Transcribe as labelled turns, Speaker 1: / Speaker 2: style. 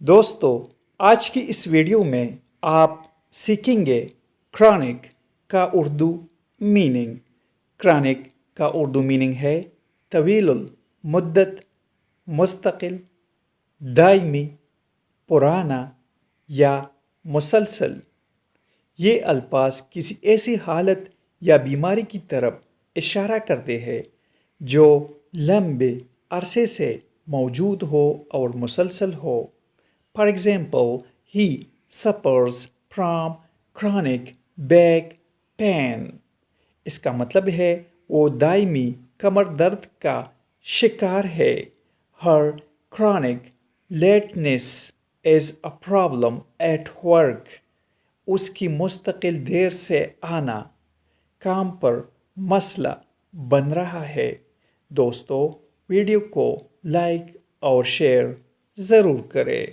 Speaker 1: دوستو آج کی اس ویڈیو میں آپ سیکھیں گے کرونک کا اردو میننگ۔ کرونک کا اردو میننگ ہے طویل المدت، مستقل، دائمی، پرانا یا مسلسل۔ یہ الفاظ کسی ایسی حالت یا بیماری کی طرف اشارہ کرتے ہیں جو لمبے عرصے سے موجود ہو اور مسلسل ہو۔ For example, he suffers from chronic back pain. اس کا مطلب ہے وہ دائمی کمر درد کا شکار ہے۔ Her chronic lateness is a problem at work. اس کی مستقل دیر سے آنا کام پر مسئلہ بن رہا ہے۔ دوستو ویڈیو کو لائک اور شیئر ضرور کریں۔